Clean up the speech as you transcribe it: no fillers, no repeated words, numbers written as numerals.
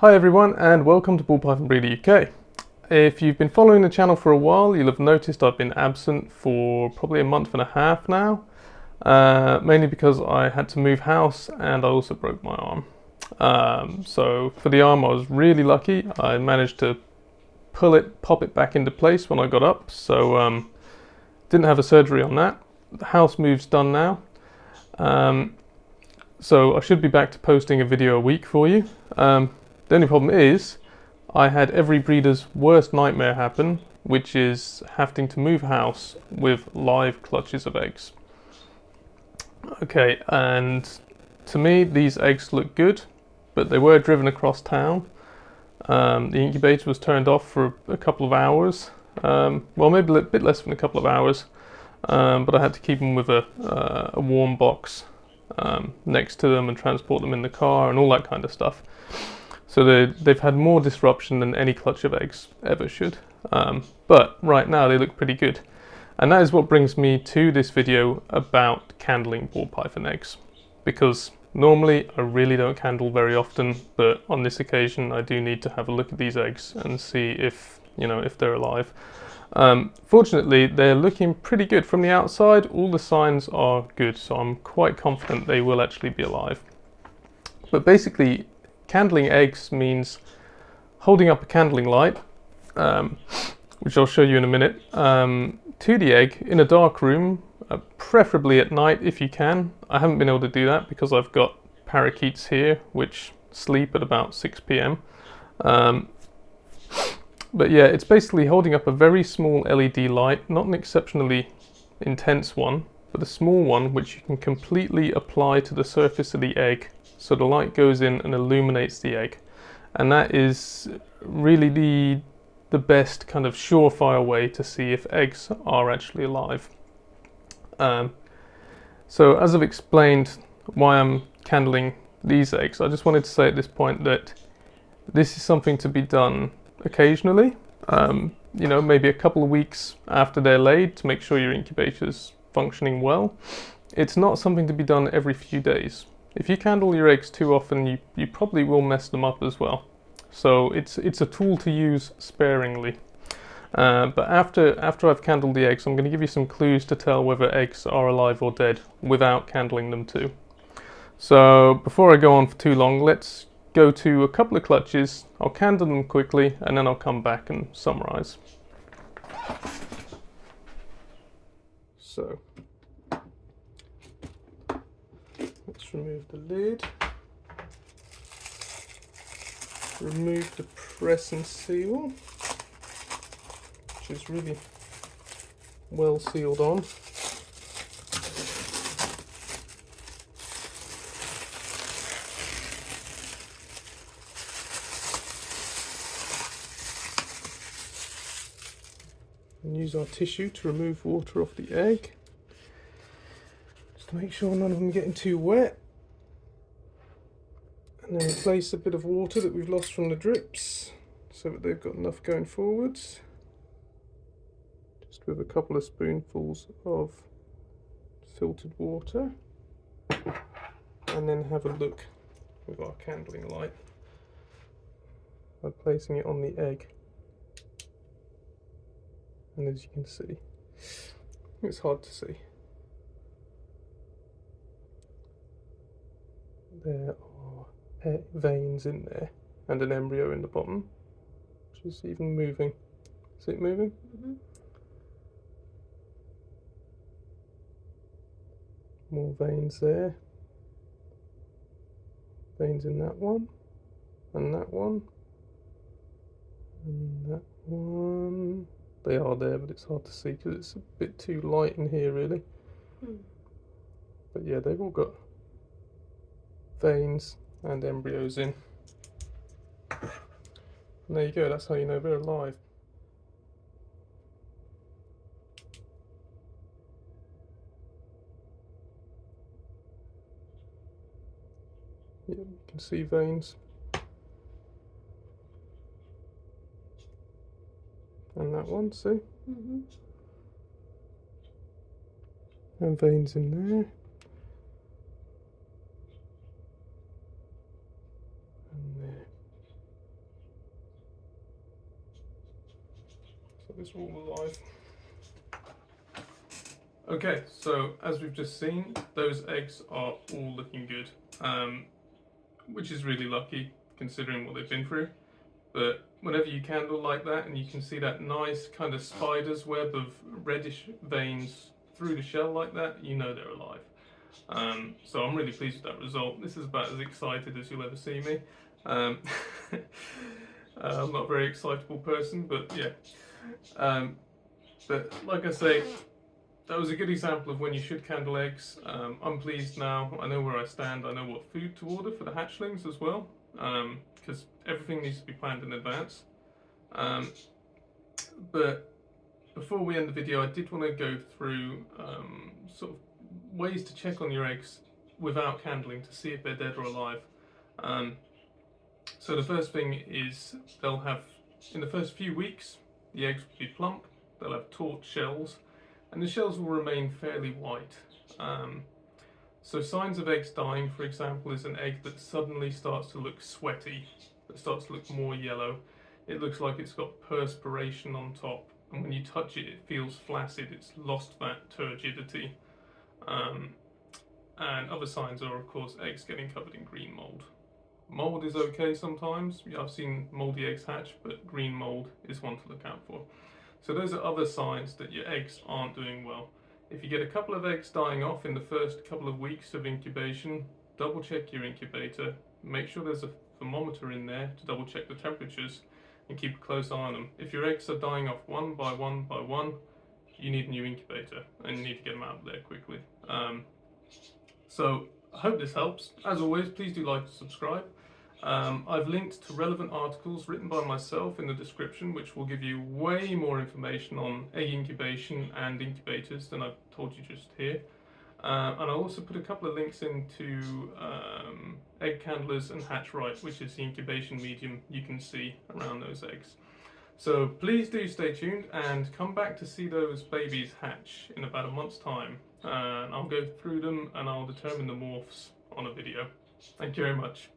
Hi everyone and welcome to Ball Python Breeder UK. If you've been following the channel for a while, you'll have noticed I've been absent for probably a month and a half now, mainly because I had to move house and I also broke my arm. So for the arm I was really lucky. I managed to pop it back into place when I got up, so didn't have a surgery on that. The house move's done now, so I should be back to posting a video a week for you. The only problem is I had every breeder's worst nightmare happen, which is having to move house with live clutches of eggs. Okay, and to me these eggs look good, but they were driven across town. The incubator was turned off for a couple of hours, well maybe a bit less than a couple of hours, but I had to keep them with a warm box next to them and transport them in the car and all that kind of stuff. So they've had more disruption than any clutch of eggs ever should. But right now they look pretty good. And that is what brings me to this video about candling ball python eggs. Because normally I really don't candle very often, but on this occasion I do need to have a look at these eggs and see if they're alive. Fortunately they're looking pretty good from the outside. All the signs are good, so I'm quite confident they will actually be alive. But basically, candling eggs means holding up a candling light, which I'll show you in a minute, to the egg in a dark room, preferably at night if you can. I haven't been able to do that because I've got parakeets here which sleep at about 6 p.m. But yeah, it's basically holding up a very small LED light, not an exceptionally intense one, but a small one which you can completely apply to the surface of the egg. So the light goes in and illuminates the egg. And that is really the best kind of surefire way to see if eggs are actually alive. So as I've explained why I'm candling these eggs, I just wanted to say at this point that this is something to be done occasionally. Maybe a couple of weeks after they're laid to make sure your incubator's functioning well. It's not something to be done every few days. If you candle your eggs too often, you probably will mess them up as well. So it's a tool to use sparingly. But after I've candled the eggs, I'm going to give you some clues to tell whether eggs are alive or dead without candling them too. So before I go on for too long, let's go to a couple of clutches. I'll candle them quickly and then I'll come back and summarize. So let's remove the lid, remove the press and seal, which is really well sealed on. And use our tissue to remove water off the egg, just to make sure none of them are getting too wet. And then replace a bit of water that we've lost from the drips so that they've got enough going forwards. Just with a couple of spoonfuls of filtered water. And then have a look with our candling light by placing it on the egg. And as you can see, it's hard to see. There are veins in there and an embryo in the bottom, which is even moving. Is it moving? Mm-hmm. More veins there. Veins in that one, and that one, and that one. They are there, but it's hard to see because it's a bit too light in here, really. But yeah, they've all got veins and embryos in. And there you go, that's how you know they're alive. Yeah, you can see veins. And that one, see? Mm-hmm. And veins in there. And there. are all alive. Okay, so as we've just seen, those eggs are all looking good, which is really lucky considering what they've been through. But whenever you candle like that and you can see that nice kind of spider's web of reddish veins through the shell like that, you know they're alive. So I'm really pleased with that result. This is about as excited as you'll ever see me. I'm not a very excitable person, but yeah. But like I say, that was a good example of when you should candle eggs. I'm pleased now. I know where I stand. I know what food to order for the hatchlings as well, because everything needs to be planned in advance. But before we end the video, I did want to go through sort of ways to check on your eggs without candling to see if they're dead or alive. So the first thing is they'll have, in the first few weeks, the eggs will be plump, they'll have taut shells, and the shells will remain fairly white. So signs of eggs dying, for example, is an egg that suddenly starts to look sweaty, that starts to look more yellow. It looks like it's got perspiration on top, and when you touch it, it feels flaccid, it's lost that turgidity. And other signs are, of course, eggs getting covered in green mold. Mold is okay sometimes. I've seen moldy eggs hatch, but green mold is one to look out for. So those are other signs that your eggs aren't doing well. If you get a couple of eggs dying off in the first couple of weeks of incubation, double check your incubator, make sure there's a thermometer in there to double check the temperatures, and keep a close eye on them. If your eggs are dying off one by one by one, you need a new incubator and you need to get them out of there quickly. So I hope this helps. As always, please do like and subscribe. I've linked to relevant articles written by myself in the description, which will give you way more information on egg incubation and incubators than I've told you just here. And I'll also put a couple of links into egg candlers and Hatch-Right, which is the incubation medium you can see around those eggs. So please do stay tuned and come back to see those babies hatch in about a month's time. And I'll go through them and I'll determine the morphs on a video. Thank you very much.